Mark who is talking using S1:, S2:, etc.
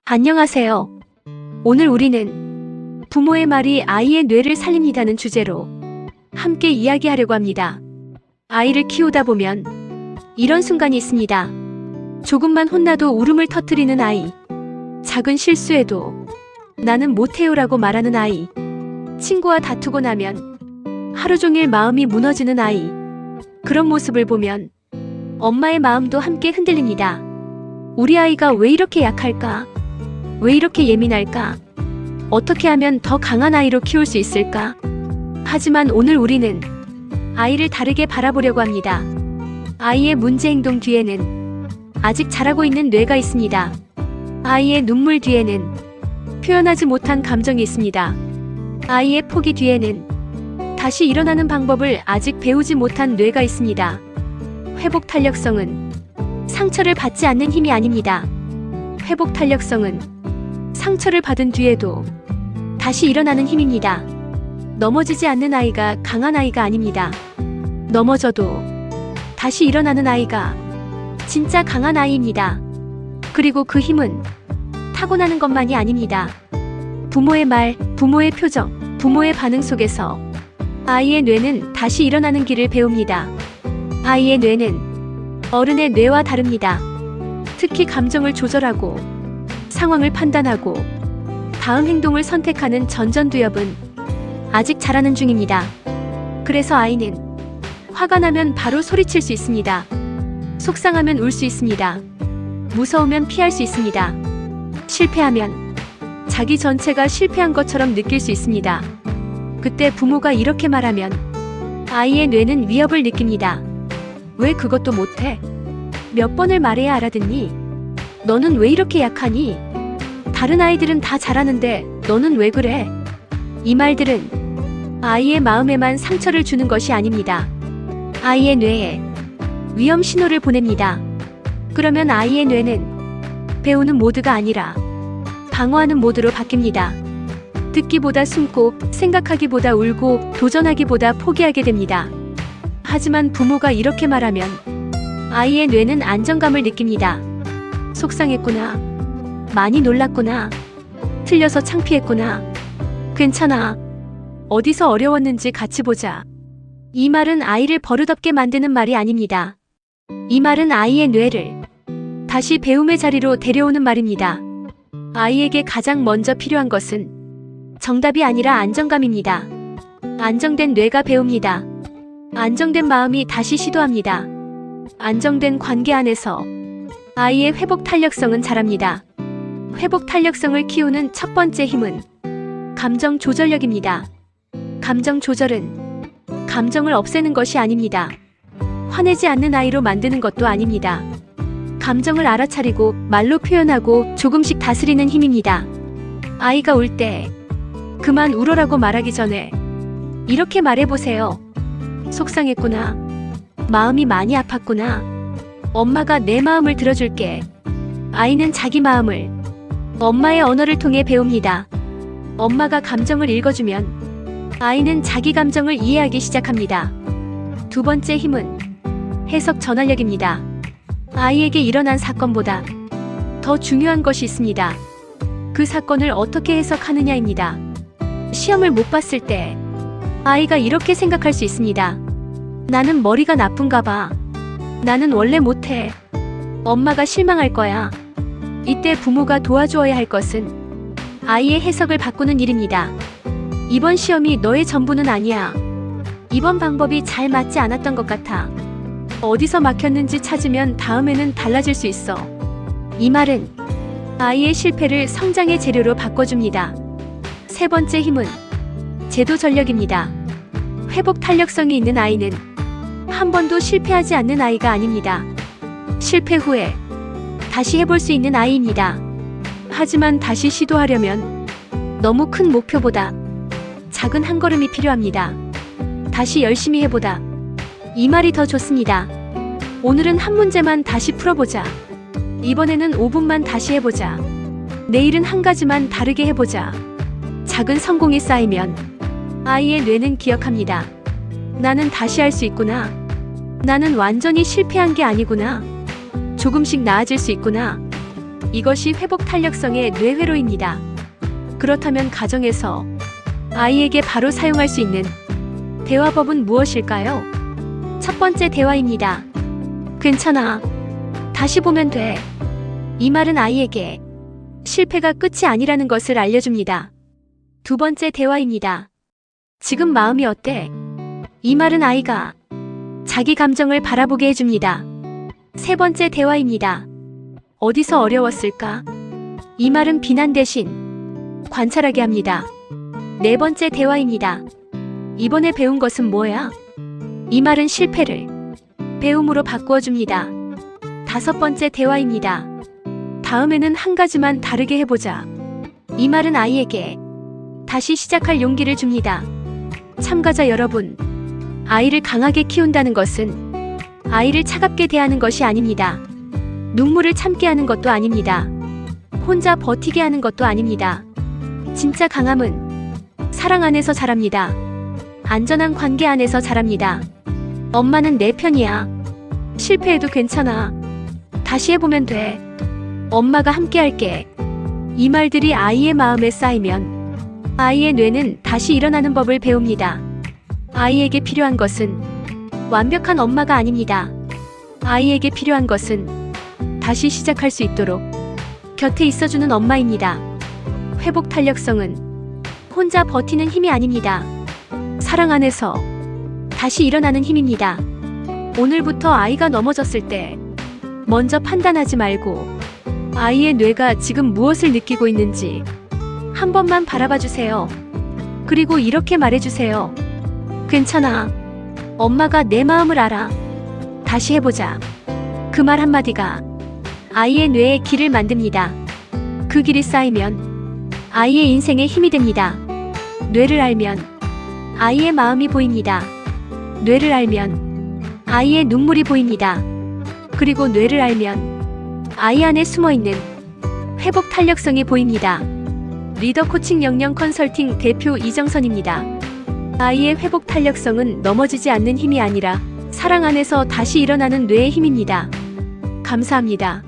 S1: 안녕하세요. 오늘 우리는 부모의 말이 아이의 뇌를 살립니다는 주제로 함께 이야기하려고 합니다. 아이를 키우다 보면 이런 순간이 있습니다. 조금만 혼나도 울음을 터뜨리는 아이, 작은 실수에도 나는 못해요라고 말하는 아이, 친구와 다투고 나면 하루 종일 마음이 무너지는 아이. 그런 모습을 보면 엄마의 마음도 함께 흔들립니다. 우리 아이가 왜 이렇게 약할까? 왜 이렇게 예민할까? 어떻게 하면 더 강한 아이로 키울 수 있을까? 하지만 오늘 우리는 아이를 다르게 바라보려고 합니다. 아이의 문제 행동 뒤에는 아직 자라고 있는 뇌가 있습니다. 아이의 눈물 뒤에는 표현하지 못한 감정이 있습니다. 아이의 포기 뒤에는 다시 일어나는 방법을 아직 배우지 못한 뇌가 있습니다. 회복 탄력성은 상처를 받지 않는 힘이 아닙니다. 회복 탄력성은 상처를 받은 뒤에도 다시 일어나는 힘입니다. 넘어지지 않는 아이가 강한 아이가 아닙니다. 넘어져도 다시 일어나는 아이가 진짜 강한 아이입니다. 그리고 그 힘은 타고나는 것만이 아닙니다. 부모의 말, 부모의 표정, 부모의 반응 속에서 아이의 뇌는 다시 일어나는 길을 배웁니다. 아이의 뇌는 어른의 뇌와 다릅니다. 특히 감정을 조절하고 상황을 판단하고 다음 행동을 선택하는 전전두엽은 아직 자라는 중입니다. 그래서 아이는 화가 나면 바로 소리칠 수 있습니다. 속상하면 울 수 있습니다. 무서우면 피할 수 있습니다. 실패하면 자기 전체가 실패한 것처럼 느낄 수 있습니다. 그때 부모가 이렇게 말하면 아이의 뇌는 위협을 느낍니다. 왜 그것도 못해? 몇 번을 말해야 알아듣니? 너는 왜 이렇게 약하니? 다른 아이들은 다 잘하는데 너는 왜 그래? 이 말들은 아이의 마음에만 상처를 주는 것이 아닙니다. 아이의 뇌에 위험 신호를 보냅니다. 그러면 아이의 뇌는 배우는 모드가 아니라 방어하는 모드로 바뀝니다. 듣기보다 숨고 생각하기보다 울고 도전하기보다 포기하게 됩니다. 하지만 부모가 이렇게 말하면 아이의 뇌는 안정감을 느낍니다. 속상했구나. 많이 놀랐구나. 틀려서 창피했구나. 괜찮아. 어디서 어려웠는지 같이 보자. 이 말은 아이를 버릇없게 만드는 말이 아닙니다. 이 말은 아이의 뇌를 다시 배움의 자리로 데려오는 말입니다. 아이에게 가장 먼저 필요한 것은 정답이 아니라 안정감입니다. 안정된 뇌가 배웁니다. 안정된 마음이 다시 시도합니다. 안정된 관계 안에서 아이의 회복 탄력성은 자랍니다. 회복 탄력성을 키우는 첫 번째 힘은 감정 조절력입니다. 감정 조절은 감정을 없애는 것이 아닙니다. 화내지 않는 아이로 만드는 것도 아닙니다. 감정을 알아차리고 말로 표현하고 조금씩 다스리는 힘입니다. 아이가 울 때 그만 울어라고 말하기 전에 이렇게 말해보세요. 속상했구나. 마음이 많이 아팠구나. 엄마가 내 마음을 들어줄게. 아이는 자기 마음을 엄마의 언어를 통해 배웁니다. 엄마가 감정을 읽어주면 아이는 자기 감정을 이해하기 시작합니다. 두 번째 힘은 해석 전환력입니다. 아이에게 일어난 사건보다 더 중요한 것이 있습니다. 그 사건을 어떻게 해석하느냐입니다. 시험을 못 봤을 때 아이가 이렇게 생각할 수 있습니다. 나는 머리가 나쁜가 봐. 나는 원래 못해. 엄마가 실망할 거야. 이때 부모가 도와주어야 할 것은 아이의 해석을 바꾸는 일입니다. 이번 시험이 너의 전부는 아니야. 이번 방법이 잘 맞지 않았던 것 같아. 어디서 막혔는지 찾으면 다음에는 달라질 수 있어. 이 말은 아이의 실패를 성장의 재료로 바꿔줍니다. 세 번째 힘은 제도 전력입니다. 회복 탄력성이 있는 아이는 한 번도 실패하지 않는 아이가 아닙니다. 실패 후에 다시 해볼 수 있는 아이입니다. 하지만 다시 시도하려면 너무 큰 목표보다 작은 한 걸음이 필요합니다. 다시 열심히 해보다. 이 말이 더 좋습니다. 오늘은 한 문제만 다시 풀어보자. 이번에는 5분만 다시 해보자. 내일은 한 가지만 다르게 해보자. 작은 성공이 쌓이면 아이의 뇌는 기억합니다. 나는 다시 할 수 있구나. 나는 완전히 실패한 게 아니구나. 조금씩 나아질 수 있구나. 이것이 회복 탄력성의 뇌회로입니다. 그렇다면 가정에서 아이에게 바로 사용할 수 있는 대화법은 무엇일까요? 첫 번째 대화입니다. 괜찮아. 다시 보면 돼. 이 말은 아이에게 실패가 끝이 아니라는 것을 알려줍니다. 두 번째 대화입니다. 지금 마음이 어때? 이 말은 아이가 자기 감정을 바라보게 해줍니다. 세 번째 대화입니다. 어디서 어려웠을까? 이 말은 비난 대신 관찰하게 합니다. 네 번째 대화입니다. 이번에 배운 것은 뭐야? 이 말은 실패를 배움으로 바꾸어 줍니다. 다섯 번째 대화입니다. 다음에는 한 가지만 다르게 해보자. 이 말은 아이에게 다시 시작할 용기를 줍니다. 참가자 여러분, 아이를 강하게 키운다는 것은 아이를 차갑게 대하는 것이 아닙니다. 눈물을 참게 하는 것도 아닙니다. 혼자 버티게 하는 것도 아닙니다. 진짜 강함은 사랑 안에서 자랍니다. 안전한 관계 안에서 자랍니다. 엄마는 내 편이야. 실패해도 괜찮아. 다시 해보면 돼. 엄마가 함께 할게. 이 말들이 아이의 마음에 쌓이면 아이의 뇌는 다시 일어나는 법을 배웁니다. 아이에게 필요한 것은 완벽한 엄마가 아닙니다. 아이에게 필요한 것은 다시 시작할 수 있도록 곁에 있어주는 엄마입니다. 회복 탄력성은 혼자 버티는 힘이 아닙니다. 사랑 안에서 다시 일어나는 힘입니다. 오늘부터 아이가 넘어졌을 때 먼저 판단하지 말고 아이의 뇌가 지금 무엇을 느끼고 있는지 한 번만 바라봐 주세요. 그리고 이렇게 말해주세요. 괜찮아. 엄마가 내 마음을 알아. 다시 해보자. 그 말 한마디가 아이의 뇌에 길을 만듭니다. 그 길이 쌓이면 아이의 인생에 힘이 됩니다. 뇌를 알면 아이의 마음이 보입니다. 뇌를 알면 아이의 눈물이 보입니다. 그리고 뇌를 알면 아이 안에 숨어있는 회복 탄력성이 보입니다. 리더 코칭 영영 컨설팅 대표 이정선입니다. 아이의 회복 탄력성은 넘어지지 않는 힘이 아니라 사랑 안에서 다시 일어나는 뇌의 힘입니다. 감사합니다.